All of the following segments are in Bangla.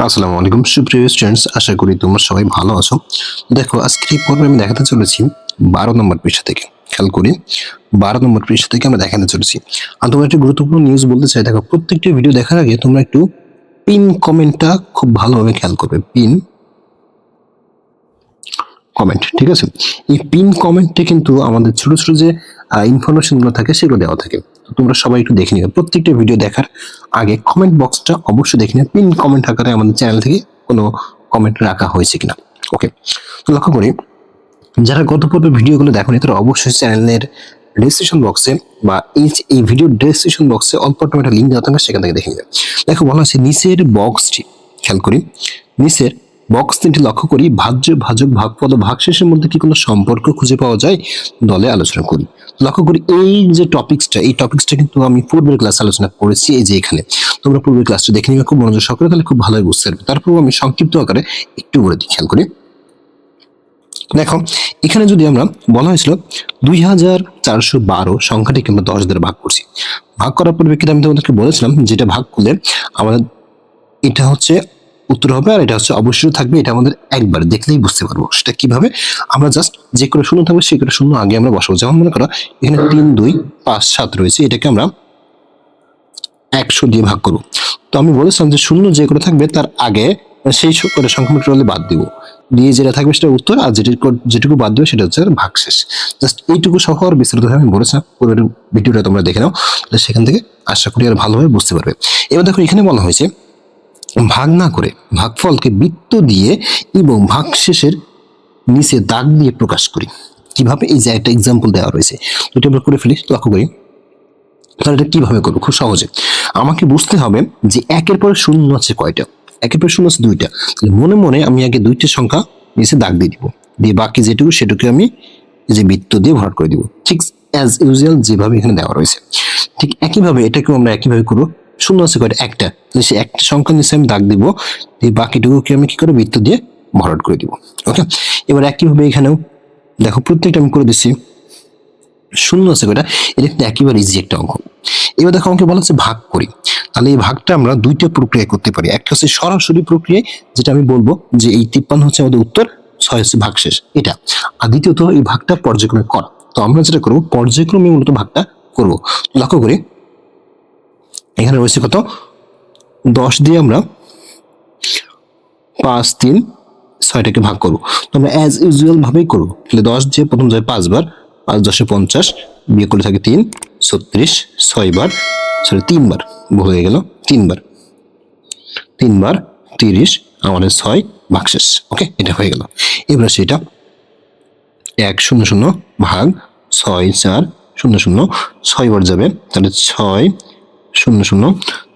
আসসালামু আলাইকুম সুপ্রিয় স্টুডেন্টস, আশা করি তোমরা সবাই ভালো আছো। দেখো, আজকে এই পর্বে আমি দেখাতে চলেছি 12 নম্বর পৃষ্ঠা থেকে। খেয়াল করি, 12 নম্বর পৃষ্ঠা থেকে আমরা দেখাতে চলেছি। আর তোমরা একটি গুরুত্বপূর্ণ নিউজ বলতে চাই। দেখো, প্রত্যেকটি ভিডিও দেখার আগে তোমরা একটু পিন কমেন্টটা খুব ভালোভাবে খেয়াল করবে। পিন কমেন্ট, ঠিক আছে? এই পিন কমেন্টে কিন্তু আমাদের ছোট ছোট যে ইনফরমেশন গুলো থাকে সেগুলো দেওয়া থাকে। তো তোমরা সবাই একটু দেখে নিও, প্রত্যেকটা ভিডিও দেখার আগে কমেন্ট বক্সটা অবশ্যই দেখে নিও পিন কমেন্ট আকারে আমাদের চ্যানেল থেকে কোনো কমেন্ট রাখা হয়েছে কিনা। ওকে, তো লক্ষ্য করি, যারা গত পর্বের ভিডিওগুলো দেখোনি তারা অবশ্যই চ্যানেলের ডেসক্রিপশন বক্সে বা এই ভিডিও ডেসক্রিপশন বক্সে অল্প একটা লিঙ্ক দেওয়া থাকবে, সেখান থেকে দেখে নেবে। দেখো, বলা আছে নিচের বক্সটি, খেয়াল করি নিচের বক্স তিনটি লক্ষ্য করি, ভাজ্য, ভাজক, ভাগফল ও ভাগশেষের মধ্যে কি কোনো সম্পর্ক খুঁজে পাওয়া যায়, দলে আলোচনা করি। লক্ষ্য করি এই যে টপিকসটা, এই টপিকসটা কিন্তু আমি পূর্বের ক্লাসে আলোচনা করেছি। এই যে এখানে তোমরা পূর্বের ক্লাসটা দেখে নিবে খুব মনোযোগ সহকারে, তাহলে খুব ভালোই বুঝতে পারবে। তারপর আমি সংক্ষিপ্ত আকারে একটু বলে দিই, খেয়াল করি। দেখো, এখানে যদি আমরা বলা হয়েছিল 2412 সংখ্যাটিকে আমরা 10 দ্বারা ভাগ করছি। ভাগ করার পরিপ্রেক্ষিতে আমি তোমাদেরকে বলেছিলাম যেটা ভাগ করলে আমাদের এটা হচ্ছে উত্তর হবে, আর এটা হচ্ছে অবশ্যই থাকবে। এটা আমাদের একবার দেখলেই বুঝতে পারবো। সেটা কিভাবে? আমরা জাস্ট যে করে শূন্য থাকবে সেই করে শূন্য আগে আমরা বসাবো। যেমন মনে করো এখানে 3, 2, 5, 7 রয়েছে, এটাকে আমরা 100 দিয়ে ভাগ করবো। তো আমি বলেছিলাম যে শূন্য যে করে থাকবে তার আগে সেই করে সংখ্যাটা হলে বাদ দিব, দিয়ে যেটা থাকবে সেটা উত্তর, আর যেটুকু বাদ দেবে সেটা হচ্ছে ভাগশেষ। জাস্ট এইটুকু সহ আর বিস্তারিত আমি বলেছিলাম, পুরো ভিডিওটা তোমরা দেখে নাও, সেখান থেকে আশা করি আর ভালোভাবে বুঝতে পারবে। এবার দেখো, এখানে বলা হয়েছে ভাগ না করে ভাগফলকে বৃত্ত দিয়ে এবং ভাগশেষের নিচে দাগ দিয়ে প্রকাশ করি। কিভাবে? এই যে একটা এক্সাম্পল দেওয়া রয়েছে, এটা আমরা করে ফেলি। লক্ষ্য করি, তাহলে এটা কিভাবে করবো? খুব সহজে আমাকে বুঝতে হবে যে একের পরে শূন্য আছে কয়টা। একের পরে শূন্য আছে 2টা। তাহলে মনে মনে আমি আগে 2টা সংখ্যা নিচে দাগ দিয়ে দিব, দিয়ে বাকি যেটুকু সেটুকু আমি এই যে বৃত্ত দিয়ে ভরাট করে দিব, ঠিক অ্যাজ ইউজুয়াল যেভাবে এখানে দেওয়া রয়েছে। ঠিক একইভাবে এটাকেও আমরা একইভাবে করবো। শূন্য আছে কয়টা? একটা। তাহলে সে একটা সংখ্যা নিচে আমি দাগ দিব, দিয়ে বাকিটুকুকে আমি কি করবো? বৃত্ত দিয়ে ভরাট করে দিব। ওকে, এবার একইভাবে এখানেও দেখো, প্রত্যেকটা আমি করে দিচ্ছি। শূন্য আছে কয়টা? এটা কিন্তু একেবারে ইজি একটা অঙ্ক। এবার দেখো, আমাকে বলা হচ্ছে ভাগ করি। তাহলে এই ভাগটা আমরা দুইটা প্রক্রিয়া করতে পারি। একটা হচ্ছে সরাসরি প্রক্রিয়ায়, যেটা আমি বলবো যে এই 53 হচ্ছে আমাদের উত্তর, 6 হচ্ছে ভাগশেষ, এটা। আর দ্বিতীয়ত এই ভাগটা পর্যায়ক্রমে করা। তো আমরা যেটা করবো, পর্যায়ক্রমে মূলত ভাগটা করবো। লক্ষ্য করি, এখানে রয়েছে কত? 10 দিয়ে আমরা 5, 3, 6টাকে ভাগ করবো। তো আমরা অ্যাজ ইউজুয়াল ভাবেই করবো। তাহলে 10 দিয়ে প্রথম যায় 5 বার, 5 10 50, বিয়োগ করলে থাকে 3, 36, 6 বার, সরি 3 বার, ভুল হয়ে গেল, 3 বার, 3 বার 30, আমাদের 6 ভাগশেষ। ওকে, এটা হয়ে গেল। এবার সেটা 1 0 0 ভাগ 6 4 0 0, 6 বার যাবে, তাহলে 6 0 0,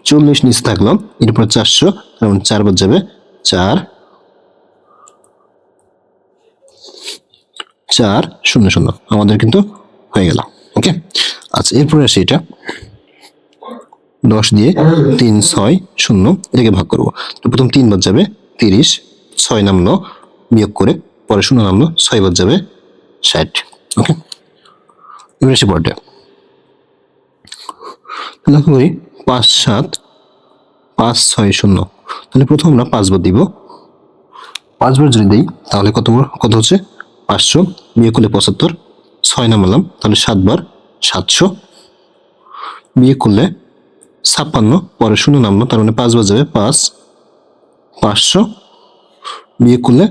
40 নিচে থাকলো, এরপর 400, কারণ 4 বার যাবে, 4 4 0 0, আমাদের কিন্তু হয়ে গেল। ওকে, আচ্ছা, এরপরে আসে এটা 10 দিয়ে 3 6 0, এটাকে ভাগ করবো। তো প্রথম 3 বার যাবে, 30, 6 নামলো, বিয়োগ করে পরে 0 নামলো, 6 বার যাবে, 60। ওকে, এবার এসে পরটা লক্ষ্য করি, 5 7 5 6 0। তাহলে প্রথম আমরা 5 বার দিব, 5 বার যদি দিই তাহলে কত হচ্ছে? 500, বিয়োগ করলে 75, 6 নামালাম, তাহলে 7 বার 700, বিয়োগ করলে 56, পরে 0 নামলো, তার মানে 5 বার যাবে, 5 500, বিয়োগ করলে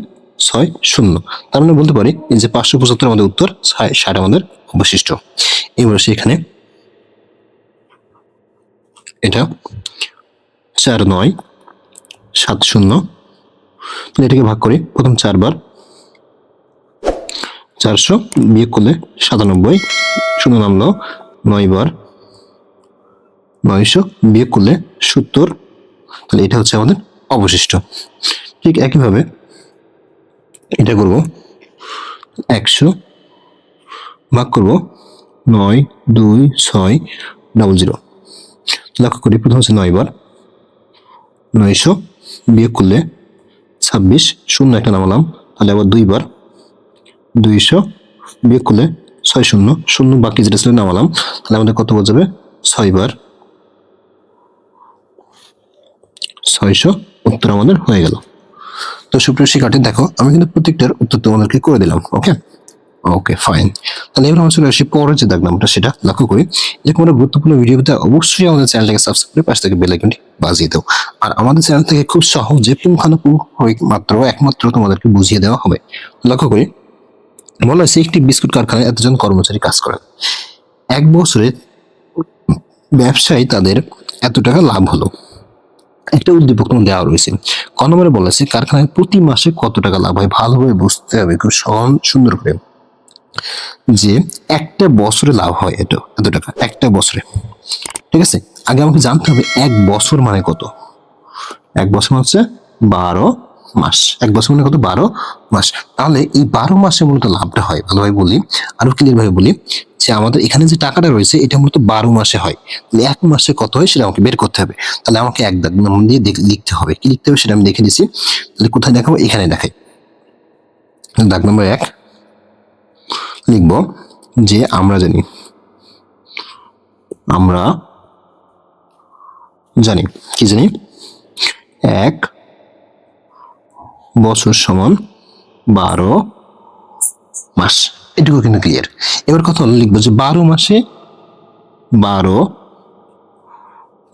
6 0। তার মানে বলতে পারি এই যে 575 আমাদের উত্তর, 60 আমাদের অবশিষ্ট। এবার সেখানে এটা 4 9 7 0, এটাকে ভাগ করি। প্রথম 4 বার 400, বিয়োগ করলে 97, 0 নামলো, 9 বার 900, বিয়োগ করলে 70। তাহলে এটা হচ্ছে আমাদের অবশিষ্ট। ঠিক একইভাবে এটা করব, 100 ভাগ করব 9 2 6 00। লক্ষ্য করি, প্রথম হচ্ছে 9 বার, 900, বিয়োগ করলে 26, 0 একটা নামালাম, তাহলে আবার 2 বার 200, বিয়োগ করলে 6 0 0, বাকি যেটা ছিল নামালাম, তাহলে আমাদের কত যাবে? 6 বার 600, উত্তর আমাদের হয়ে গেল। তো সুপ্রিয় শিক্ষার্থী দেখো আমি কিন্তু প্রত্যেকটার উত্তর তোমাদেরকে করে দিলাম। ওকে ওকে ফাইন। তাহলে এবার আমরা চলে আসি পরের যে দাগ নাম্বারটা সেটা লক্ষ্য করি। এরকম একটা গুরুত্বপূর্ণ ভিডিও পেতে অবশ্যই আমাদের চ্যানেলটাকে সাবস্ক্রাইব করে পাশে থেকে বেল আইকনটি বাজিয়ে দাও। আর আমাদের চ্যানেল থেকে খুব সহজে পুঙ্খানুপুঙ্খ একমাত্র তোমাদেরকে বুঝিয়ে দেওয়া হবে। লক্ষ্য করি বলা হয়েছে একটি বিস্কুট কারখানায় এতজন কর্মচারী কাজ করেন। এক বছরে ব্যবসায়ী তাদের এত টাকা লাভ হলো। একটা উদ্দীপক তোমার দেওয়া রয়েছে। ক নম্বরে বলা আছে কারখানায় প্রতি মাসে কত টাকা লাভ হয়, ভালোভাবে বুঝতে হবে খুব সুন্দর করে যে একটা বছরে লাভ হয় এত টাকা একটা বছরে। ঠিক আছে, আগে আমাকে জানতে হবে এক বছর মানে কত। এক বছর মানে হচ্ছে 12 মাস। এক বছর মানে কত? 12 মাস। তাহলে এই 12 মাসে মূলত লাভটা হয়। ভালোভাবে বলি, আরো ক্লিয়ার ভাবে বলি যে আমাদের এখানে যে টাকাটা রয়েছে এটা মূলত 12 মাসে হয়। তাহলে এক মাসে কত হয় সেটা আমাকে বের করতে হবে। তাহলে আমাকে এক দাগ নাম দিয়ে লিখতে হবে। কি লিখতে হবে সেটা আমি দেখে দিচ্ছি। তাহলে কোথায় দেখাবো? এখানে দেখাই। দাগ নম্বর 1 লিখব যে আমরা জানি কি জানি এক বছর সমান 12 মাস। এটুকু কিন্তু ক্লিয়ার। এবার কথা হলো লিখবো যে 12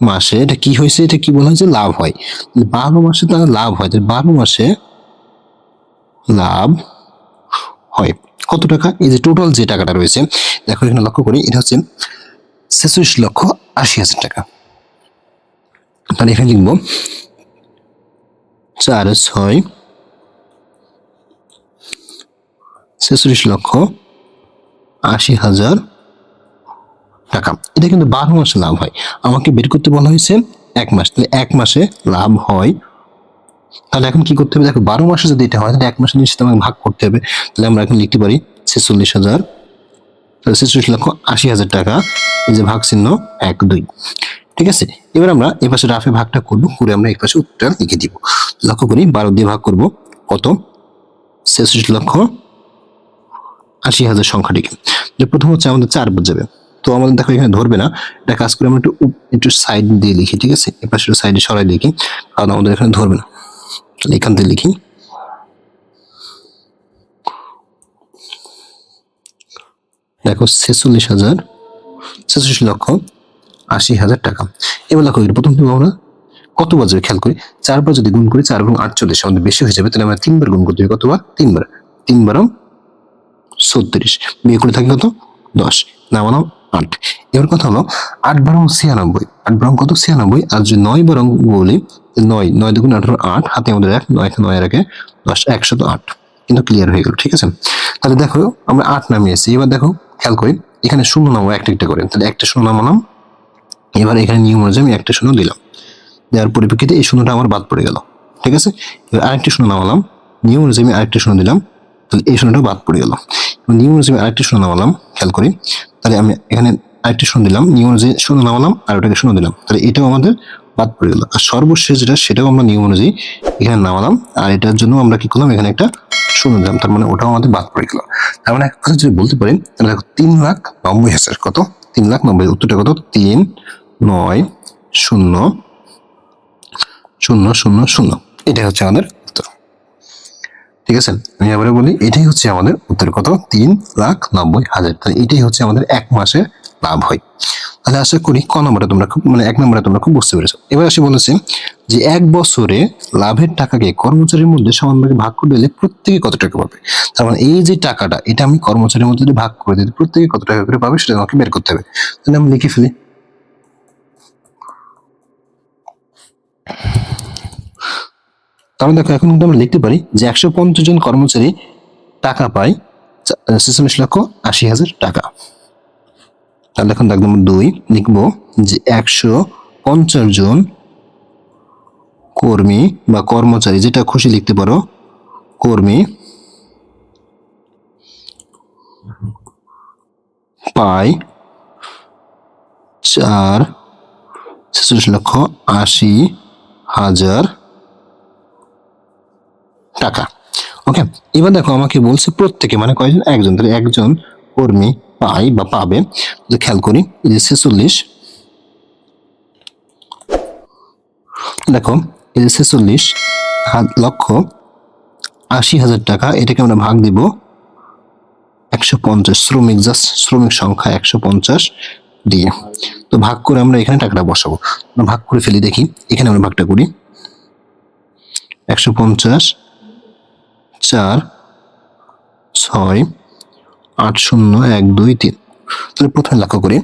মাসে এটা কি হয়েছে, এটা কি বলা হয়েছে? লাভ হয়। 12 মাসে তাহলে লাভ হয়, 12 মাসে লাভ হয় কত টাকা? এই যে টোটাল যে টাকাটা রয়েছে দেখো এখানে লক্ষ্য করি, এটা হচ্ছে 46,80,000 টাকা। তাহলে এখানে লিখবো 46,80,000 টাকা। এটা কিন্তু 12 মাসে লাভ হয়। আমাকে বের করতে বলা হয়েছে এক মাস, তাহলে এক মাসে লাভ হয়। তাহলে এখন কি করতে হবে? দেখো 12 মাসে যদি এটা হয় তাহলে এক মাসের নিচে আমাকে ভাগ করতে হবে। তাহলে আমরা এখন লিখতে পারি 46,000, তাহলে 46,80,000 টাকা। এই যে ভাগ চিহ্ন 1 2। ঠিক আছে, এবার আমরা এই পাশে রাফে ভাগটা করবো, করে আমরা এই পাশে উত্তরটা লিখে দিব। লক্ষ্য করি 12 দিয়ে ভাগ করব কত? 46,80,000 সংখ্যাটিকে। যে প্রথম হচ্ছে আমাদের 4 বার যাবে, তো আমাদের দেখো এখানে ধরবে না। এটা কাজ করে আমরা একটু সাইড দিয়ে লিখি। ঠিক আছে, এই পাশে সাইডে সরাই লিখি, কারণ আমাদের এখানে ধরবে না। তাহলে এখান থেকে লিখি দেখো 46,80,000 টাকা। এবার দেখো প্রথম আমরা কতবার যাবে খেয়াল করি। 4 বার যদি গুণ করি 4 এবং 48 আমাদের বেশি হয়ে যাবে, তাহলে আমরা 3 বার গুণ করতে হবে। কতবার? 3 বার। 3 বার 36, বিয়ে করে থাকি কত? 10, নামালাম 8। এবার কথা হলো 8 বার 96, 8 বার কত? 96। আর যদি 9 বার বলি 9 9 দুগুণ 18, 8 হাতে আমাদের 1, 9 এর আগে 10, 108। কিন্তু ক্লিয়ার হয়ে গেল। ঠিক আছে, তাহলে দেখো আমরা 8 নামিয়েছি। এবার দেখো খেয়াল করি এখানে শূন্য নামাবো একটা একটা করে। তাহলে একটা শূন্য নামালাম। এবার এখানে নিয়ম অনুযায়ী আমি একটা শূন্য দিলাম, দেওয়ার পরিপ্রেক্ষিতে এই শূন্যটা আমার বাদ পড়ে গেল। ঠিক আছে, এবার আরেকটি শূন্য নামালাম, নিয়ম অনুযায়ী আমি আরেকটা শূন্য দিলাম, তাহলে এই শূন্যটা বাদ পড়ে গেল। নিয়ম অনুযায়ী আরেকটি শূন্য নামালাম, খেয়াল করি তাহলে আমি এখানে আরেকটি শূন্য দিলাম, নিয়ম অনুযায়ী শূন্য নামালাম আর ওটাকে শূন্য দিলাম, তাহলে এটাও আমাদের বাদ পড়ে গেল। আর সর্বশেষ যেটা সেটাও আমরা নিয়ম অনুযায়ী এখানে নামালাম, আর এটার জন্য আমরা কি করলাম? এখানে একটা শূন্য দিলাম, তার মানে ওটাও আমাদের বাদ পড়ে গেল। তার মানে এক কথা যদি বলতে পারি তাহলে দেখো 3,90,000 কত? 3,90,000। উত্তরটা কত? 3,90,000। এটাই হচ্ছে আমাদের উত্তর। ঠিক আছে, আমি আবার বলি এটাই হচ্ছে আমাদের উত্তর কত? 3,90,000। তাহলে এটাই হচ্ছে আমাদের এক মাসে লাভ হয়। তাহলে আশা করি ক নম্বরে তোমরা খুব এক নম্বরে তোমরা খুব বুঝতে পেরেছো। এবার আসি বলেছে যে এক বছরে লাভের টাকাকে কর্মচারীর মধ্যে সমানভাগে ভাগ করে দিলে প্রত্যেকে কত টাকা পাবে। তার মানে এই যে টাকাটা এটা আমি কর্মচারীর মধ্যে যদি ভাগ করে দিই প্রত্যেকে কত টাকা করে পাবে সেটা আমাকে বের করতে হবে। তাহলে আমি লিখে ফেলি। তাহলে দেখো এখন কিন্তু আমরা লিখতে পারি যে 150 জন কর্মচারী টাকা পায় 46,80,000 টাকা। তাহলে এখন দাগ নম্বর 2 লিখবো যে 150 জন কর্মী বা কর্মচারী, যেটা খুশি লিখতে পারো, কর্মী পায় 46,80,000 টাকা। ওকে, এবার দেখো আমাকে বলছে প্রত্যেকে মানে কয়জন? একজন। তাহলে একজন কর্মী পায় বা পাবে, খেয়াল করি যে 46, দেখো এই যে 46,80,000 টাকা, এটাকে আমরা ভাগ দিব 150, শ্রমিক সংখ্যা 150 দিয়ে। তো ভাগ করে আমরা এখানে টাকাটা বসাবো। ভাগ করে ফেলি, দেখি এখানে আমরা ভাগটা করি। 150, 4, 6, 8, 0, 1, 2, 3। তাহলে প্রথমে লক্ষ্য করি,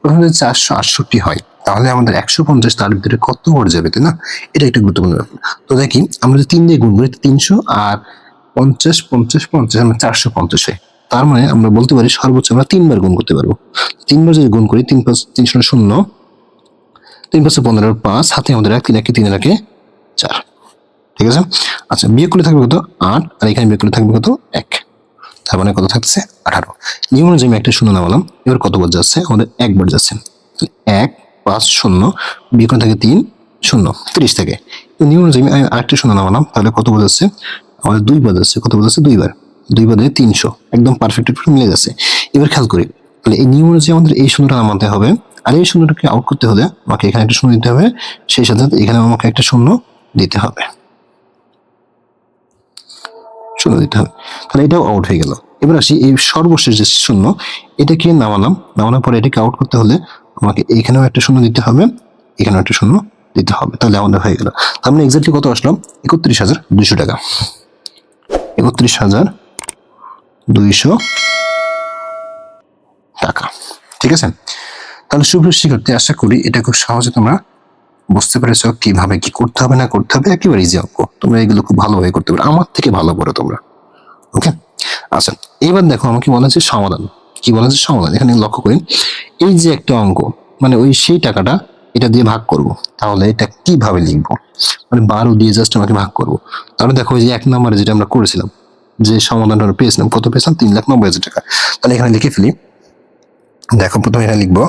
প্রথমে যদি 468 হয় তাহলে আমাদের 150 তার ভিতরে কত ঘর যাবে, তাই না? এটা একটা গুরুত্বপূর্ণ ব্যাপার। তো দেখি আমরা যদি 3 দিয়ে গুণ করি 300, আর 50, 50, 50 আমরা 450 হয়। তার মানে আমরা বলতে পারি সর্বোচ্চ আমরা 3 বার গুণ করতে পারবো। 3 বার যদি গুণ করি, 3 5 3 0 0, 3 5 15, 5 হাতে আমাদের 1, 3 1 3 1 4। ঠিক আছে। আচ্ছা, বিয়োগ করলে থাকবে কত? 8, আর এখানে বিয়োগ করলে থাকবে কত? 1। তার মানে কত থাকছে? 18। নিয়ম অনুযায়ী আমি একটা শূন্য নামালাম, এবার কত বার যাচ্ছে? আমাদের 1 বার যাচ্ছে। 1 5 0 বিয়োগ করে থাকে 3 0, 30 থাকে। নিয়ম অনুযায়ী আমি আরেকটা শূন্য নামালাম, তাহলে কত বার যাচ্ছে? আমাদের 2 বার যাচ্ছে। কত বার যাচ্ছে? 2 বার। 2 বার দিয়ে 300, একদম পারফেক্ট মিলে যাচ্ছে। এবার খেয়াল করি, তাহলে এই নিয়ম অনুযায়ী আমাদের এই শূন্যটা নামাতে হবে, আর এই শূন্যটাকে আউট করতে হলে আমাকে এখানে একটা শূন্য দিতে হবে, সেই সাথে এখানে আমাকে একটা শূন্য দিতে হবে, শূন্য দিতে হবে। তাহলে এটাও আউট হয়ে গেল। এবার আসি এই সর্বশেষ যে শূন্য, এটাকে নামানোর পরে এটাকে আউট করতে হলে আমাকে এখানেও একটা শূন্য দিতে হবে, এখানেও একটা শূন্য দিতে হবে, তাহলে আমাদের হয়ে গেল। তার মানে এক্স্যাক্টলি কত আসলো? 31,200 টাকা। 31,200 টাকা। ঠিক আছে। তাহলে সুপ্রিয় শিক্ষার্থী, আশা করি এটা খুব সহজে তোমরা বুঝতে পেরেছো কিভাবে কি করতে হবে না করতে হবে। একেবারে ইজি অঙ্ক, তোমরা এগুলো খুব ভালোভাবে করতে পারো, আমার থেকে ভালো করো তোমরা। ওকে। আচ্ছা, এবার দেখো আমাকে বলা হচ্ছে সমাধান। কি বলা হচ্ছে? সমাধান। এখানে লক্ষ্য করি, এই যে একটা অঙ্ক, মানে ওই সেই টাকাটা এটা দিয়ে ভাগ করব, তাহলে এটা কিভাবে লিখবো? মানে 12 দিয়ে জাস্ট আমাকে ভাগ করব। তাহলে দেখো এই যে 1 নম্বরে যেটা আমরা করেছিলাম, যে সমাধানটা পেয়েছিলাম, কত পেয়েছিলাম? 3,90,000 টাকা। তাহলে এখানে লিখে ফেলি। দেখো প্রথমে এখানে লিখবো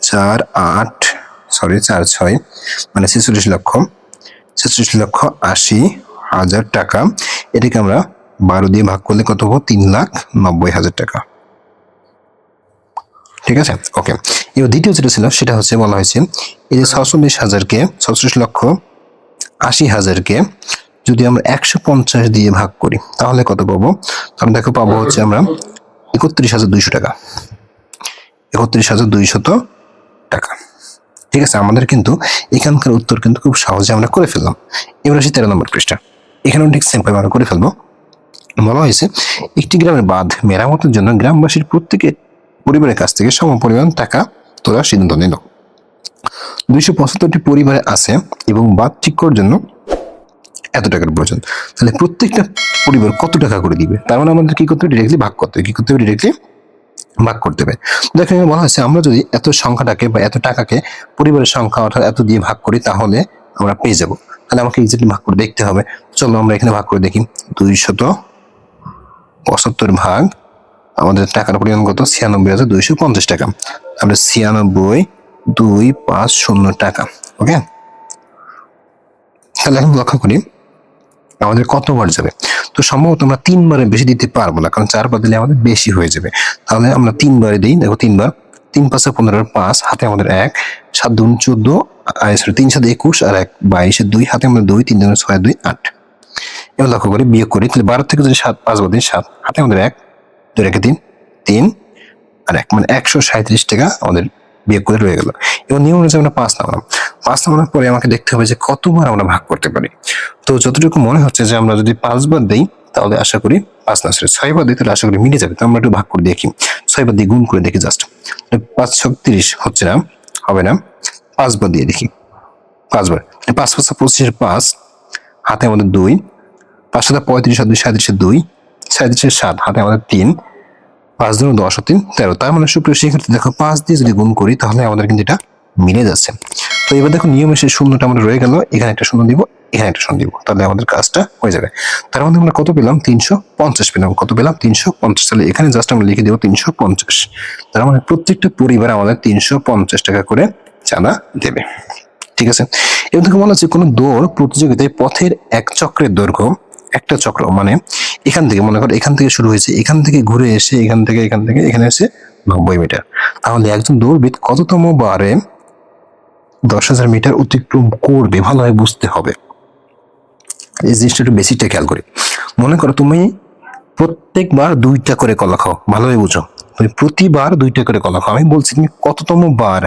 4 8 সরি 4 6 মানে 46,80,000 টাকা। এটাকে আমরা 12 দিয়ে ভাগ করলে কত হবো? 3,90,000 টাকা। ঠিক আছে। ওকে। এবার দ্বিতীয় যেটা ছিল সেটা হচ্ছে বলা হয়েছে এই যে 46,80,000কে যদি আমরা 150 দিয়ে ভাগ করি তাহলে কত পাবো? তাহলে দেখো পাবো হচ্ছে আমরা 31,200 টাকা। 31,200 টাকা। ঠিক আছে। আমাদের কিন্তু এখানকার উত্তর কিন্তু খুব সহজে আমরা করে ফেললাম। এবার আসি 13 নম্বর পৃষ্ঠা। এখানেও ঠিক সেম ভাবে আমরা করে ফেলবো। বলা হয়েছে একটি গ্রামের বাঁধ মেরামতের জন্য গ্রামবাসীর প্রত্যেকের পরিবারের কাছ থেকে সমপরিমাণ টাকা তোলার সিদ্ধান্ত নিল। 275টি পরিবার আছে এবং বাঁধ ঠিক করার জন্য এত টাকার প্রয়োজন। তাহলে প্রত্যেকটা পরিবার কত টাকা করে দিবে? তার মানে আমাদের কি করতে হবে? ডিরেক্টলি ভাগ করতে হবে। কি করতে হবে? ডিরেক্টলি ভাগ করতে হবে। দেখো এখানে বলা হয়েছে আমরা যদি এত সংখ্যাটাকে বা এত টাকাকে পরিবারের সংখ্যা অর্থাৎ এত দিয়ে ভাগ করি তাহলে আমরা পেয়ে যাব। তাহলে আমাকে এক্স্যাক্টলি ভাগ করে দেখতে হবে। চলো আমরা এখানে ভাগ করে দেখি। 275 ভাগ আমাদের টাকার পরিমাণ কত? 96,250 টাকা। তাহলে 96,250 টাকা। ওকে। তাহলে এখন লক্ষ্য করি আমাদের কতবার যাবে। তো সম্ভবত আমরা 3 বারের বেশি দিতে পারবো না, কারণ 4 বার দিলে আমাদের বেশি হয়ে যাবে। তাহলে আমরা 3 বারে দিই। দেখো 3 বার, 3 5 15, 5 হাতে আমাদের 1, 7 2 14, 3 7 21 আর 1 22, 2 হাতে আমাদের 2, 3 2 6 2 8। এবার লক্ষ্য করি বিয়োগ করি, তাহলে 12 থেকে যদি 7 5 বাদ দিই 7 হাতে আমাদের 1, 2 রেখে 3 3 আর 1 মানে 137 টাকা আমাদের বিয়োগ করে রয়ে গেল। এবং নিয়ম অনুযায়ী আমরা 5 নামালাম। 5 নামানোর পরে আমাকে দেখতে হবে যে কতবার আমরা ভাগ করতে পারি। তো যতটুকু মনে হচ্ছে যে আমরা যদি 5 বার দেই তাহলে আশা করি 5 না 6 বার দিই তাহলে আশা করি মিলে যাবে। তো আমরা একটু ভাগ করে দেখি, 6 বার দিয়ে গুণ করে দেখি জাস্ট। 5 6 30 হচ্ছে না, হবে না। 5 বার দিয়ে দেখি, 5 বার। 5 5 25 5 হাতে আমাদের 2, 5 7 35 আর 2 37 2, 37 7 হাতে আমাদের 3, 5 2 10 3 13। তার মানে সুপ্রিয় শিক্ষার্থী দেখো 5 দিয়ে যদি গুণ করি তাহলে আমাদের কিন্তু এটা মিলে যাচ্ছে। তো এবার দেখো নিয়মে সেই শূন্যটা আমাদের রয়ে গেল, এখানে একটা শূন্য দিব, এখানে একটা শূন্য দিব, তাহলে আমাদের কাজটা হয়ে যাবে। তার মধ্যে আমরা কত পেলাম? 350 পেলাম। কত পেলাম? 350। তাহলে এখানে জাস্ট আমরা লিখে দেব 350। তার মানে প্রত্যেকটা পরিবার আমাদের 350 টাকা করে চাঁদা দেবে। ঠিক আছে। এবার দেখো বলা হচ্ছে কোনো দৌড় প্রতিযোগিতায় পথের এক চক্রের দৈর্ঘ্য, একটা চক্র মানে এখান থেকে মনে করো এখান থেকে শুরু হয়েছে, এখান থেকে ঘুরে এসে এখান থেকে এখানে এসে 90 মিটার। তাহলে একজন দৌড়বিদ কততম বারে 10,000 মিটার অতিক্রম করবে? ভালোভাবে বুঝতে হবে। এই জিনিসটা একটু বেশিটা খেয়াল করি। মনে করো তুমি প্রত্যেকবার 2টা করে কলা খাও, ভালোভাবে বুঝো। তুমি প্রতিবার 2টা করে কলা খাও। আমি বলছি তুমি কততম বার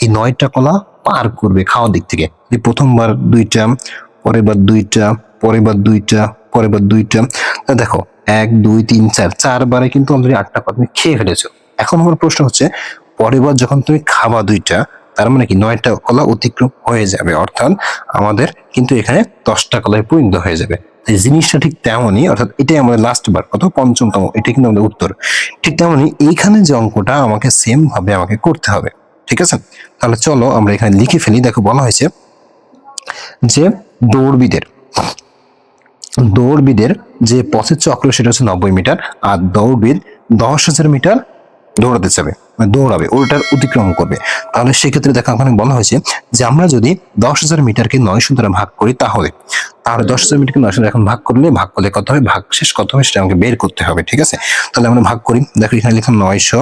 এই 9টা কলা পার করবে খাওয়ার দিক থেকে? যে প্রথমবার 2টা, পরের বার 2টা, পরের বার 2টা, পরের বার 2টা। দেখো 1 2 3 4, 4বারে কিন্তু অলরেডি 8টা কলা তুমি খেয়ে ফেলেছো। এখন আমার প্রশ্ন হচ্ছে, পরের বার যখন তুমি খাবা 2টা, তার মানে কি 9টা কলা অতিক্রম হয়ে যাবে, অর্থাৎ আমাদের কিন্তু এখানে 10টা কলায় পরিণত হয়ে যাবে। এই জিনিসটা ঠিক তেমনই, অর্থাৎ এটাই আমাদের লাস্ট বার, কত, পঞ্চমতম, এটা কিন্তু আমাদের উত্তর। ঠিক তেমনই এইখানে যে অঙ্কটা আমাকে সেম ভাবে আমাকে করতে হবে, ঠিক আছে? তাহলে চলো আমরা এখানে লিখে ফেলি। দেখো বলা হয়েছে যে দৌড়বিদের দৌড়বিদের যে পথের চক্র সেটা হচ্ছে 90 মিটার, আর দৌড়বিদ 10,000 মিটার দৌড়াতে চাবে, মানে দৌড়াবে, ওটার অতিক্রম করবে। তাহলে সেক্ষেত্রে দেখো ওখানে বলা হয়েছে যে আমরা যদি 10,000 মিটারকে 900 দ্বারা ভাগ করি, তাহলে 10,000 মিটারকে 900 দ্বারা এখন ভাগ করলে কত হবে, ভাগ শেষ কত হবে সেটা আমাকে বের করতে হবে, ঠিক আছে? তাহলে আমরা ভাগ করি। দেখো এখানে লিখলাম 900,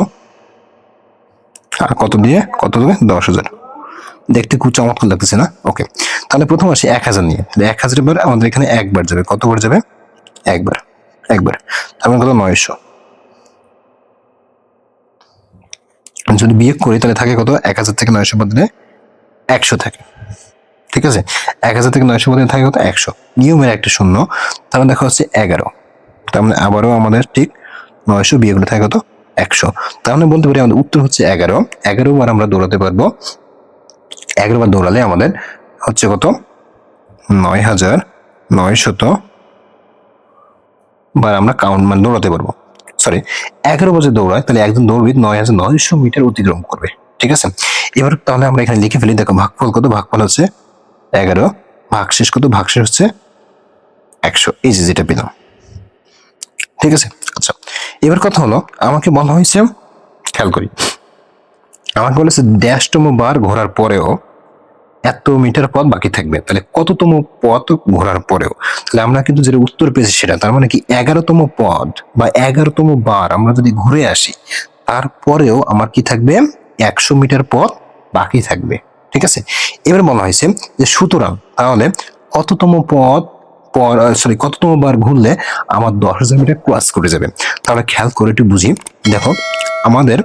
আর কত দিয়ে 10,000। দেখতে খুব চমৎকার লাগতেছে না? ওকে, তাহলে প্রথম আসি 1,000 নিয়ে। 1,000 বার আমাদের এখানে একবার যাবে, কতবার যাবে, একবার, তার মানে কত, 900। যদি বিয়োগ করি তাহলে থাকে কত, 1,000 থেকে 900 বদলে 100 থাকে, ঠিক আছে? 1,000 থেকে 900 বদলে থাকে কত, 100। নিয়মের একটা শূন্য, তাহলে দেখা হচ্ছে 11। তার মানে আবারও আমাদের ঠিক 900 বিয়োগ করে থাকে কত, 100। তাহলে বলতে পারি আমাদের উত্তর হচ্ছে 11। 11 বার আমরা দৌড়াতে পারবো। 11 বার দৌড়ালে আমাদের হচ্ছে কত, 9,900 বার আমরা মানে দৌড়াতে পারবো। সরি, 11 বছর দৌড়ায়, তাহলে একজন দৌড়বিদ 9,900 মিটার অতিক্রম করবে, ঠিক আছে? এবার তাহলে আমরা এখানে লিখে ফেলি। দেখো ভাগফল কত, ভাগফল হচ্ছে 11, ভাগশেষ কত, ভাগশেষ হচ্ছে 100। এই যে যেটা পেলাম, ঠিক আছে? আচ্ছা, এবার কথা হলো, আমাকে বলা হয়েছে, খেয়াল করি, আমাকে বলেছে ড্যাশতম বার ঘোরার পরেও এত মিটার পথ বাকি থাকবে। তাহলে কততম পথ ঘোরার পরেও, তাহলে আমরা কিন্তু যেটা উত্তর পেয়েছি সেটা, তার মানে কি 11তম পথ বা 11তম বার আমরা যদি ঘুরে আসি, তারপরেও আমার কি থাকবে, 100 মিটার পথ বাকি থাকবে, ঠিক আছে? এবার বলা হয়েছে যে সুতরাং তাহলে কততম পথ কততম বার ঘুরলে আমার 10,000 মিটার ক্রস করে যাবে। তাহলে খেয়াল করে একটু বুঝি। দেখো আমাদের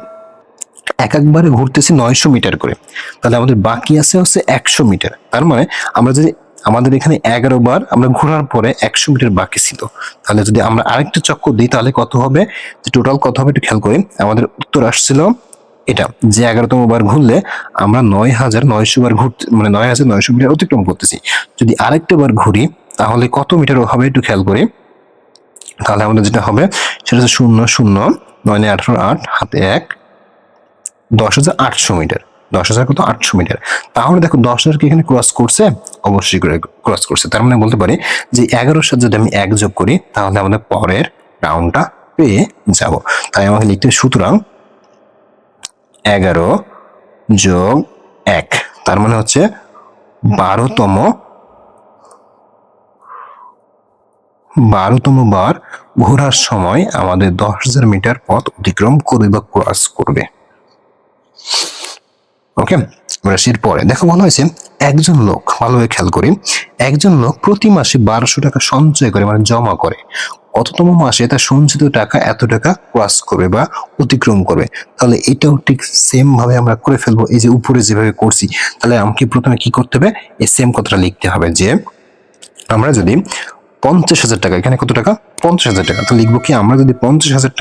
একবারে ঘুরতেছি 900 মিটার করে, তাহলে আমাদের বাকি আছে হচ্ছে 100 মিটার। তার মানে আমরা যদি আমাদের এখানে 11 বার আমরা ঘোরার পরে 100 মিটার বাকি ছিল, তাহলে যদি আমরা আরেকটা চক্কর দিই তাহলে কত হবে, যে টোটাল কত হবে একটু খেয়াল করি। আমাদের উত্তর আসছিল এটা, যে 11তম বার ঘুরলে আমরা 9,900 বার ঘুরতে, মানে 9,900 মিটার অতিক্রম করতেছি। যদি আরেকটা বার ঘুরি তাহলে কত মিটার হবে একটু খেয়াল করি। তাহলে আমাদের যেটা হবে সেটা হচ্ছে 0 0 9 18 8 হাতে 1, 10,800 মিটার। 10,000 কত, 800 মিটার। তাহলে দেখো 10,000 কি এখানে ক্রস করছে, অবশ্যই করে ক্রস করছে। তার মানে বলতে পারি যে 11-র সাথে যদি আমি 1 যোগ করি তাহলে আমাদের পরের রাউন্ডটা পেয়ে যাব। তাই আমাকে লিখতে হবে সুতরাং 11 যোগ 1, তার মানে হচ্ছে 12তম বার ঘোরার সময় আমাদের 10,000 মিটার পথ অতিক্রম করবে বা ক্রস করবে। ওকে, রাশির পরে দেখো বলা হয়েছে একজন লোক, ভালোভাবে খেয়াল করি, একজন লোক প্রতি মাসে 1,200 টাকা সঞ্চয় করে, মানে জমা করে, কততম মাসে তার সঞ্চিত টাকা এত টাকা ক্রস করবে বা অতিক্রম করবে। তাহলে এটাও ঠিক সেম ভাবে আমরা করে ফেলবো, এই যে উপরে যেভাবে করছি। তাহলে আমাকে প্রথমে কি করতে হবে, এই সেম কথাটা লিখতে হবে যে আমরা যদি 50,000 টাকা, এখানে কত টাকা, 50,000 টাকা, তো লিখবো কি, আমরা যদি 50,000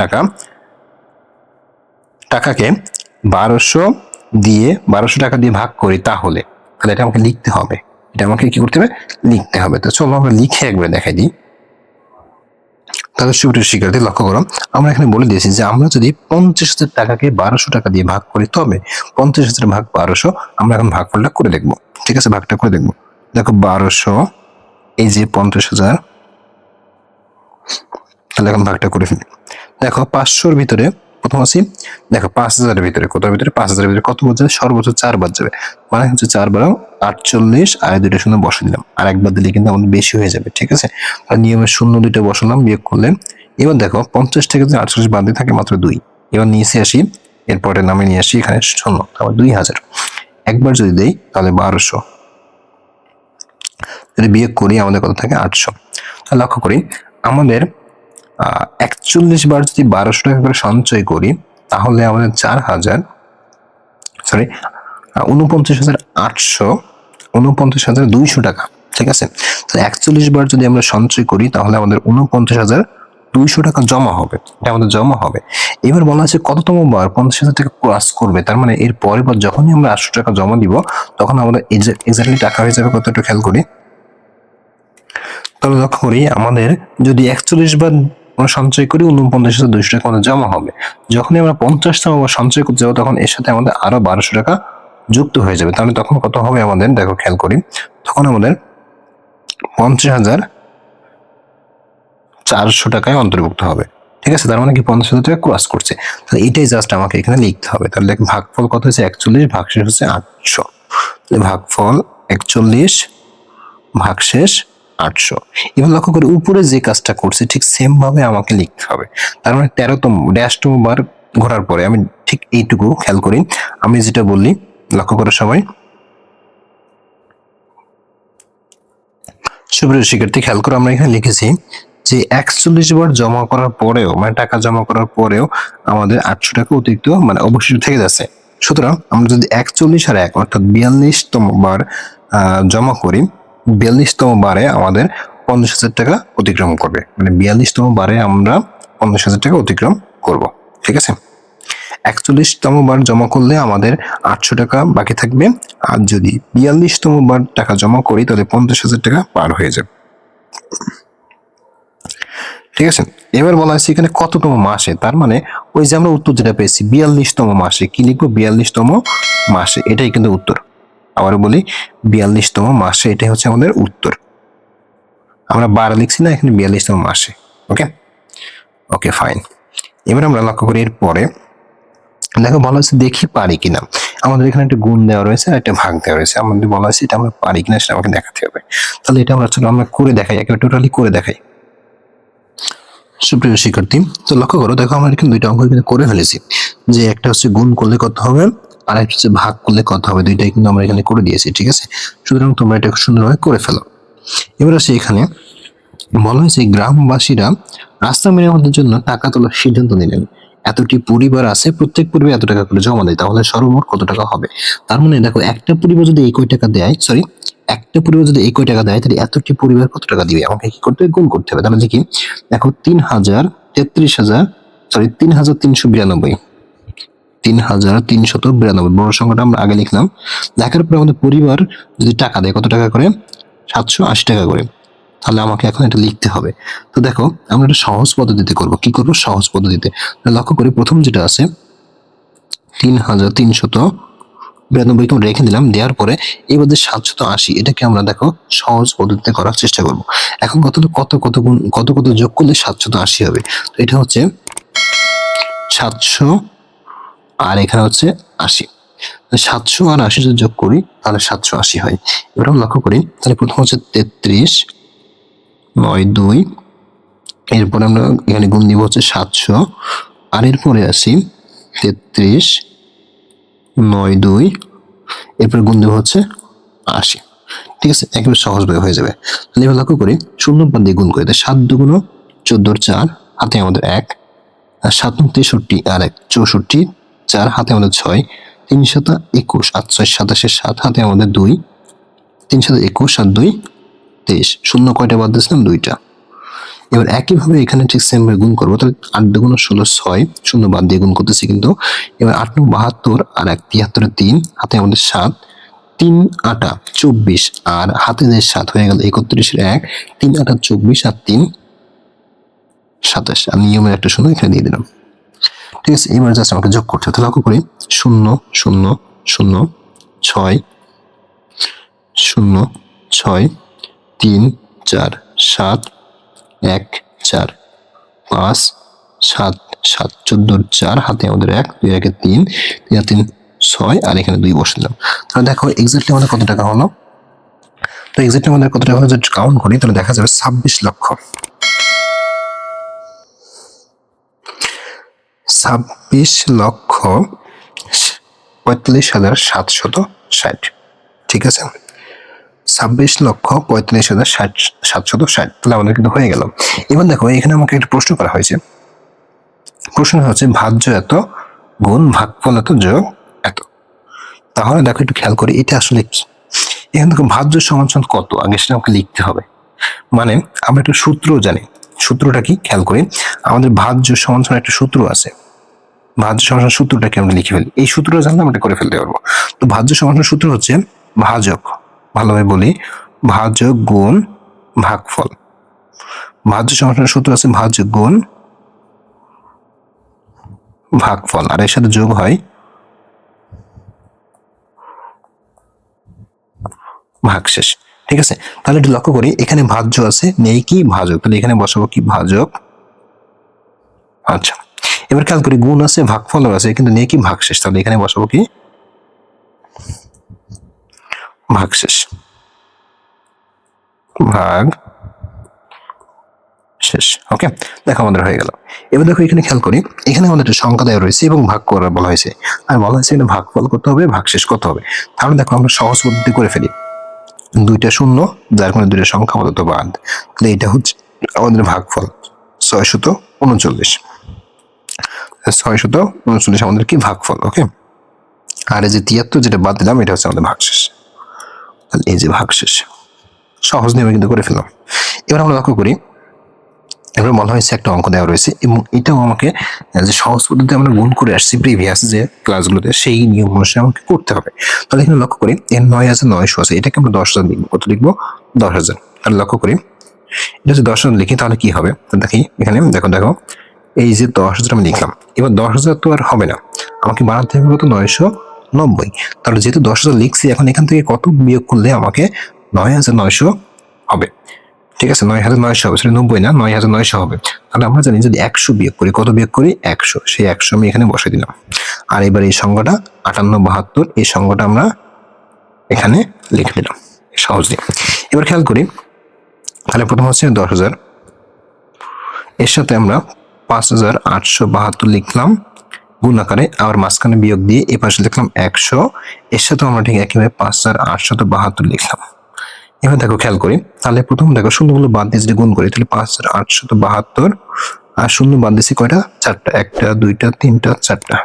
টাকাকে 1,200 টাকা দিয়ে ভাগ করি, তাহলে এটা আমাকে লিখতে হবে, এটা আমাকে কি করতে হবে, লিখতে হবে। তো চলো আমরা লিখে একবার দেখাই দিই। তাহলে সুপ্রিয় শিক্ষার্থী লক্ষ্য করো, আমরা এখানে বলে দিয়েছি যে আমরা যদি 50,000 টাকাকে 1,200 টাকা দিয়ে ভাগ করি, তবে 50,000 ভাগ 1,200, আমরা এখন ভাগফলটা করে দেখবো, ঠিক আছে? ভাগটা করে দেখবো। দেখো 1,200, এই যে 50,000, তাহলে এখন ভাগটা করে ফেলি। দেখো 500-র ভিতরে প্রথম আছি, দেখো 5,000-এর ভিতরে, কোথার ভিতরে, 5,000-এর ভিতরে কত বার যাবে, সর্বোচ্চ 4 বার যাবে, মানে হচ্ছে 4 বার 48, আর 2টা শূন্য বসে দিলাম, আর একবার দিলে কিন্তু আমাদের বেশি হয়ে যাবে, ঠিক আছে? আর নিয়মের শূন্য 2টা বসালাম, বিয়োগ করলে। এবার দেখো 50 থেকে যদি 48 বাদ দিয়ে থাকে মাত্র 2। এবার নিচে আসি, এরপরে নামে নিয়ে আসি এখানে শূন্য, তারপর 2,000 একবার যদি দেই তাহলে 1,200। যদি বিয়োগ করি আমাদের কত থাকে 800। তাহলে লক্ষ্য করি আমাদের 41 বার যদি 1200 টাকা করে সঞ্চয় করি তাহলে আমাদের 49,200 টাকা, ঠিক আছে। তাহলে 41 বার যদি আমরা সঞ্চয় করি তাহলে আমাদের 49,200 টাকা জমা হবে, এটা আমাদের জমা হবে। এবার বলা আছে কততম বার 50,000 টাকা ক্রস করবে, তার মানে এর পরের বার যখনই আমরা 800 টাকা জমা দিব তখন আমাদের এক্স্যাক্টলি টাকা হয়ে যাবে কত, একটু খেয়াল করি। তাহলে লক্ষ্য করি আমাদের যদি 41 বার আমরা সঞ্চয় করি 49,200 টাকা আমাদের জমা হবে। যখনই আমরা 50তম বার সঞ্চয় করতে যাবো তখন এর সাথে আমাদের আরো 1200 টাকা যুক্ত হয়ে যাবে। তাহলে তখন কত হবে আমাদের, দেখো খেয়াল করি, তখন আমাদের 50,400 টাকায় অন্তর্ভুক্ত হবে, ঠিক আছে। তার মানে কি 50,000 টাকা ক্রস করছে। তাহলে এটাই জাস্ট আমাকে এখানে লিখতে হবে। তাহলে দেখো ভাগফল কত হচ্ছে 41 ভাগশেষ হচ্ছে 800। তাহলে ভাগফল 41 ভাগশেষ 800। এবার লক্ষ্য করে উপরে যে কাজটা করছে ঠিক সেম ভাবে আমাকে লিখতে হবে। তার মানে 13তম ড্যাশতম বার ঘোরার পরে আমি ঠিক এইটুকু খেয়াল করি, আমি যেটা বললি লক্ষ্য করার সময় সুপ্রিয় শিক্ষার্থী খেয়াল করে আমরা এখানে লিখেছি যে 41 বার জমা করার পরেও মানে টাকা জমা করার পরেও আমাদের 800 টাকা অতিরিক্ত মানে অবশিষ্ট থেকে যাচ্ছে। সুতরাং আমরা যদি 41 আর 1 অর্থাৎ 42তম বার জমা করি, 42তম বারে আমাদের 50,000 টাকা অতিক্রম করবে, মানে 42তম বারে আমরা 50,000 টাকা অতিক্রম করব, ঠিক আছে। 41তম বার জমা করলে আমাদের 800 টাকা বাকি থাকবে, আর যদি 42তম বার টাকা জমা করি তাহলে 50,000 টাকা পার হয়ে যাবে, ঠিক আছে। এবার বলা হয়েছে এখানে কততম মাসে, তার মানে ওই যে আমরা উত্তর যেটা পেয়েছি 42তম মাসে, কি লিখবো 42তম মাসে, এটাই কিন্তু উত্তর। আবার বলি 42তম মাসে, এটাই হচ্ছে আমাদের উত্তর। আমরা 12 লিখছি না, এখানে 42তম মাসে। ওকে ওকে ফাইন। এবার আমরা লক্ষ্য করি এর পরে দেখো বলা হচ্ছে দেখি পারি কিনা। আমাদের এখানে একটা গুণ দেওয়া রয়েছে আর একটা ভাগ দেওয়া রয়েছে, আমাদের বলা হয়েছে এটা আমরা পারি কিনা সেটা আমাকে দেখাতে হবে। তাহলে এটা আমরা চলো আমরা করে দেখাই, একেবারে টোটালি করে দেখাই। সুপ্রিয় শিক্ষার্থী, তো লক্ষ্য করো, দেখো আমরা এখানে দুইটা অঙ্ক কিন্তু করে ফেলেছি, যে একটা হচ্ছে গুণ করলে কত হবে আর একটা হচ্ছে ভাগ করলে কত হবে, দুইটাই কিন্তু আমরা এখানে করে দিয়েছি, ঠিক আছে। সুতরাং তোমরা এটা সুন্দরভাবে করে ফেলো। এবার আসি এখানে বলা হয়েছে গ্রামবাসীরা রাস্তা মেরামতের জন্য টাকা তোলার সিদ্ধান্ত নিলেন। এতটি পরিবার আছে, প্রত্যেক পরিবার এত টাকা করে জমা দেয়, তাহলে সর্বমোট কত টাকা হবে। তার মানে দেখো একটা পরিবার যদি একই টাকা দেয়, একটা পরিবার যদি একই টাকা দেয় তাহলে এতটি পরিবার কত টাকা দিবে, আমাকে কি করতে হবে, গুণ করতে হবে। তাহলে দেখি, দেখো 3,392, 3,392 বড় সংখ্যাটা আমরা আগে লিখলাম। লেখার পরে আমাদের পরিবার যদি টাকা দেয় কত টাকা করে, 780 টাকা করে, তাহলে আমাকে এখন এটা লিখতে হবে। তো দেখো আমরা এটা সহজ পদ্ধতিতে করব, কি করব, সহজ পদ্ধতিতে। লক্ষ্য করি প্রথম যেটা আছে 3,392 কে রেখে দিলাম, দেওয়ার পরে এবার যে 780 এটাকে আমরা দেখো সহজ পদ্ধতিতে করার চেষ্টা করব। এখন কত কত কত গুণ কত কত যোগ করলে 780 হবে। তো এটা হচ্ছে 700 আর এখানে হচ্ছে 80, 700 আর 80 যদি যোগ করি তাহলে 780 হয়। এবার আমরা লক্ষ্য করি, তাহলে প্রথম হচ্ছে 33,92, এরপরে আমরা এখানে গুণ দিব হচ্ছে 700, আর এরপরে আসি 33,92, এরপরে গুণ দেবো হচ্ছে 80, ঠিক আছে, একেবারে সহজভাবে হয়ে যাবে। তাহলে এবার লক্ষ্য করি শূন্য বাদ দিয়ে গুণ করে, 7 দুগুণ 14, 4 হাতে আমাদের 1, আর 7 63 আর 1 64, 4 হাতে আমাদের 6, 3 7 21 আর 6 27 7 হাতে আমাদের 2, 3 7 21 আর 2 23, শূন্য কয়টা বাদ দিয়েছিলাম, 2টা। এবার একইভাবে এখানে ঠিক সেম ভাবে গুণ করবো, তাহলে 8 দুগুণ 16, 6 শূন্য বাদ দিয়ে গুণ করতেছি কিন্তু। এবার 8 9 72 আর 1 73 3 হাতে আমাদের 7, 3 8 24 আর হাতে যে 7 হয়ে গেল 31 এর 1, 3 8 24 আর 3 27 আর নিয়মের একটা শূন্য এখানে দিয়ে দিলাম, ঠিক আছে। এবার জাস্ট আমাকে যোগ করতে হবে। লক্ষ্য করি 0 0 0 6 0 6 3 4 7 1 4 5 7 7 14 4 হাতে আমাদের 1 2 1 3 3 3 6 আর এখানে 2 বসালাম। তাহলে দেখো এক্স্যাক্টলি আমাদের কত টাকা হলো। তো এক্স্যাক্টলি আমাদের কত টাকা হলো যদি কাউন্ট করি তাহলে দেখা যাবে 26 লক্ষ 45,4760, ঠিক আছে। 26,45,760, তাহলে আমাদের কিন্তু হয়ে গেল। এবার দেখো এখানে আমাকে একটা প্রশ্ন করা হয়েছে, প্রশ্ন হচ্ছে ভাজ্য এত গুণ ভাগফল এত যোগ এত। তাহলে দেখো একটু খেয়াল করি এটা আসলে কি। এখানে দেখো ভাজ্য সমান সমান কত, আগে সেটা আমাকে লিখতে হবে। মানে আমরা একটা সূত্র জানি, সূত্রটা কি খেয়াল করি। আমাদের ভাজ্য সমান সমান একটা সূত্র আছে, ভাজ্য সমান সমান সূত্রটাকে আমরা লিখে ফেলি। এই সূত্রটা জানলে আমরা করে ফেলতে পারবো। তো ভাজ্য সমান সমান সূত্র হচ্ছে ভাজক, ভালোভাবে বলি, ভাজক গুণ ভাগফল। ভাজ্য সমান সমান সূত্র আছে ভাজক গুণ ভাগফল, আর এর সাথে যোগ হয় ভাগশেষ। ঠিক আছে, তাহলে একটু লক্ষ্য করি, এখানে ভাজ্য আছে, নেই কি ভাজক, তাহলে এখানে বসাবো কি ভাজক। আচ্ছা, এবার খেয়াল করি গুণ আছে ভাগফলও আছে, কিন্তু নেই কি ভাগশেষ, তাহলে এখানে বসাবো কি ভাগশেষ, ভাগ শেষ। ওকে, দেখো আমাদের হয়ে গেল। এবার দেখো এখানে খেয়াল করি, এখানে আমাদের একটা সংখ্যা দেওয়া রয়েছে এবং ভাগ করা বলা হয়েছে, আর বলা হয়েছে এটা ভাগফল কত হবে ভাগশেষ কত হবে। তাহলে দেখো আমরা সহজ পদ্ধতি করে ফেলি, দুইটা শূন্য যার কারণে দুইটা সংখ্যা বলতো বাদ, তাহলে এটা হচ্ছে আমাদের ভাগফল 639, 639 আমাদের কি ভাগফল। ওকে, আর এই যে 73 যেটা বাদ দিলাম এটা হচ্ছে আমাদের ভাগশেষ, তাহলে এই যে ভাগশেষ, সহজ নিয়মে কিন্তু করে ফেললাম। এবার আমরা লক্ষ্য করি, এবার বলা হয়েছে একটা অঙ্ক দেওয়া রয়েছে এবং এটাও আমাকে যে সহজ পদ্ধতিতে আমরা গুণ করে আসছি প্রিভিয়াস যে ক্লাসগুলোতে, সেই নিয়ম অনুসারে আমাকে করতে হবে। তাহলে এখানে লক্ষ্য করি এর 9,900 আছে, এটাকে আমরা 10,000 লিখবো। কত লিখবো 10,000। তাহলে লক্ষ্য করি এটা যদি 10,000 লিখি তাহলে কি হবে, দেখি এখানে দেখো এই যে 10,000 আমি লিখলাম, এবার 10,000 তো আর হবে না, আমাকে বানাতে হবে কত 990। তাহলে যেহেতু 10,000 লিখছি, এখন এখান থেকে কত বিয়োগ করলে আমাকে 9,900 হবে। ঠিক আছে, 9,900 হবে, সেটা 90 না, 9,900 হবে। তাহলে আমরা জানি যদি 100 বিয়োগ করি, কত বিয়োগ করি 100, সেই 100 আমি এখানে বসে দিলাম। আর এবার এই সংখ্যাটা 5872, এই সংখ্যাটা আমরা এখানে লিখে দিলাম সহজে। এবার খেয়াল করি, তাহলে প্রথম হচ্ছে 10,000, এর সাথে আমরা 5,872 লিখলাম গুণ আকারে, আবার মাঝখানে বিয়োগ দিয়ে এ পাশে লিখলাম 100, এর সাথে আমরা ঠিক একইভাবে 5,872 লিখলাম। এবার দেখো খেয়াল করি, তাহলে প্রথম দেখো শূন্যগুলো বাদ দিয়ে যদি গুণ করি, তাহলে 5,872 আর শূন্য বাদ দিয়েছি কয়টা, 4টা, 1টা 2টা 3টা 4টা,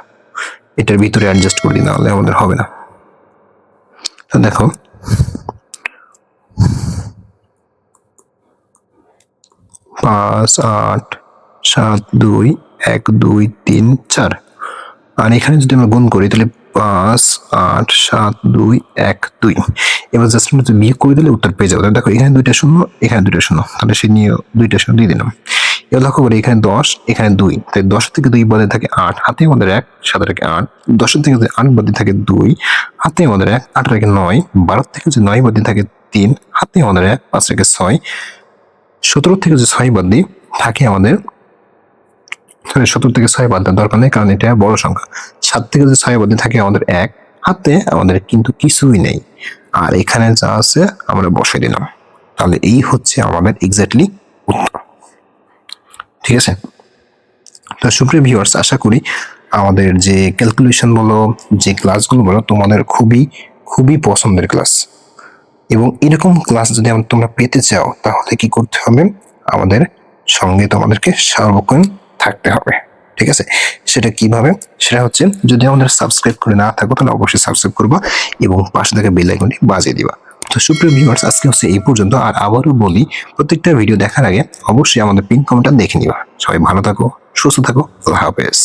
এটার ভিতরে অ্যাডজাস্ট করে দিই, নাহলে আমাদের হবে না। তো দেখো 5 8 7 2 1 2 3 4, আর এখানে যদি আমরা গুণ করি তাহলে 5 8 7 2 1 2। এবার জাস্ট আমরা বিয়োগ করে দিলে উত্তর পেয়ে যাবো। দেখো এখানে দুইটা শূন্য, এখানে দুইটা শূন্য, তাহলে সে নিয়ে দুইটা শূন্য দিয়ে দিলাম। এবার লক্ষ্য করি এখানে 10, এখানে 2, তাই 10 থেকে 2 বাদে থাকে 8, হাতে আমাদের 1, 7 থেকে 8, 10 থেকে 8 বাদে থাকে 2, হাতে আমাদের 1, 8 থেকে 9, 12 থেকে 9 বাদে থাকে 3, হাতে আমাদের 1, 5 থেকে 6, 17 থেকে 6 বাদ দিই থাকে আমাদের, 17 থেকে 6 বাদ দেওয়ার দরকার নেই কারণ এটা বড় সংখ্যা। 7 থেকে 6 বাদে থাকে আমাদের 1, হাতে আমাদের কিন্তু কিছুই নেই, আর এখানে যা আছে আমরা বসে দিলাম। তাহলে এই হচ্ছে আমাদের এক্স্যাক্টলি উত্তর। ঠিক আছে, তো সুপ্রিয় ভিউয়ার্স, আশা করি আমাদের যে ক্যালকুলেশন বলো, যে ক্লাসগুলো বলো, তোমাদের খুবই খুবই পছন্দের ক্লাস। এবং এরকম ক্লাস যদি তোমরা পেতে চাও তাহলে কি করতে হবে, আমাদের সঙ্গে তোমাদেরকে সর্বক্ষণ থাকতে হবে। ঠিক আছে, সেটা কিভাবে, সেটা হচ্ছে যদি আমাদের সাবস্ক্রাইব করে না থাকো তাহলে অবশ্যই সাবস্ক্রাইব করবা এবং পাশে থাকা বেল আইকনটি বাজিয়ে দিবা। তো সুপ্রিয় ভিউয়ার্স, আজকে হচ্ছে এই পর্যন্ত। আর আবারও বলি, প্রত্যেকটা ভিডিও দেখার আগে অবশ্যই আমাদের পিন কমেন্টটা দেখে নিবা। সবাই ভালো থাকো, সুস্থ থাকো, আল্লাহ হাফেজ।